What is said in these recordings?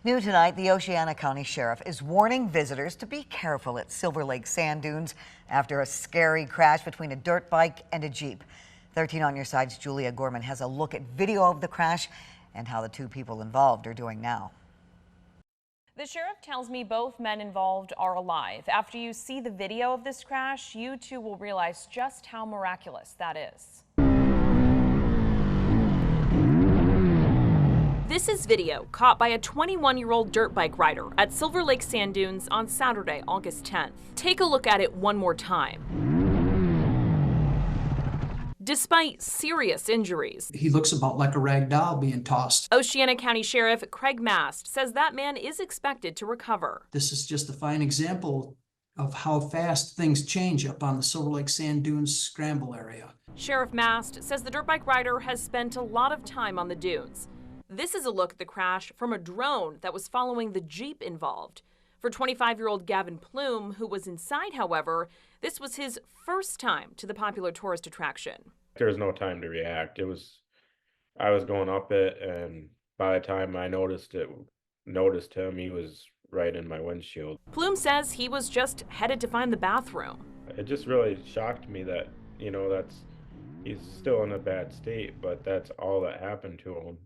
New tonight, the Oceana County Sheriff is warning visitors to be careful at Silver Lake sand dunes after a scary crash between a dirt bike and a Jeep. 13 on your side's Julia Gorman has a look at video of the crash and how the two people involved are doing now. The sheriff tells me both men involved are alive. After you see the video of this crash, you too will realize just how miraculous that is. This is video caught by a 21-year-old dirt bike rider at Silver Lake Sand Dunes on Saturday, August 10th. Take a look at it one more time. Despite serious injuries, he looks about like a rag doll being tossed. Oceana County Sheriff Craig Mast says that man is expected to recover. This is just a fine example of how fast things change up on the Silver Lake Sand Dunes scramble area. Sheriff Mast says the dirt bike rider has spent a lot of time on the dunes. This is a look at the crash from a drone that was following the Jeep involved. For 25-year-old Gavin Plume, who was inside, however, this was his first time to the popular tourist attraction. There was no time to react. I was going up it, and by the time I noticed him, he was right in my windshield. Plume says he was just headed to find the bathroom. It just really shocked me that, he's still in a bad state, but that's all that happened to him.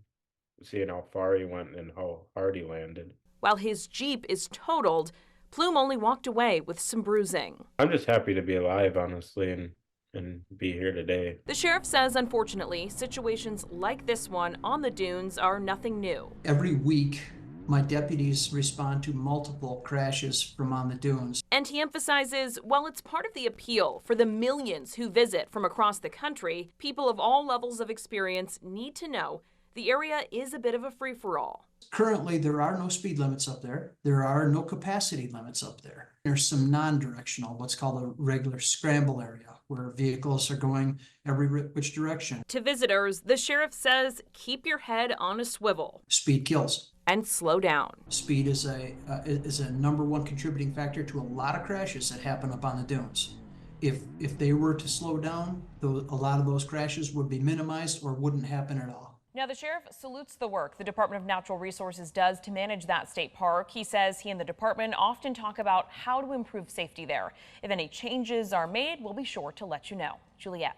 Seeing how far he went and how hard he landed. While his Jeep is totaled, Plume only walked away with some bruising. I'm just happy to be alive, honestly, and be here today. The sheriff says, unfortunately, situations like this one on the dunes are nothing new. Every week, my deputies respond to multiple crashes from on the dunes. And he emphasizes, while it's part of the appeal for the millions who visit from across the country, people of all levels of experience need to know the area is a bit of a free-for-all. Currently, there are no speed limits up there. There are no capacity limits up there. There's some non-directional, what's called a regular scramble area, where vehicles are going every which direction. To visitors, the sheriff says, keep your head on a swivel. Speed kills. And slow down. Speed is a #1 contributing factor to a lot of crashes that happen up on the dunes. If they were to slow down, a lot of those crashes would be minimized or wouldn't happen at all. Now, the sheriff salutes the work the Department of Natural Resources does to manage that state park. He says he and the department often talk about how to improve safety there. If any changes are made, we'll be sure to let you know. Juliet.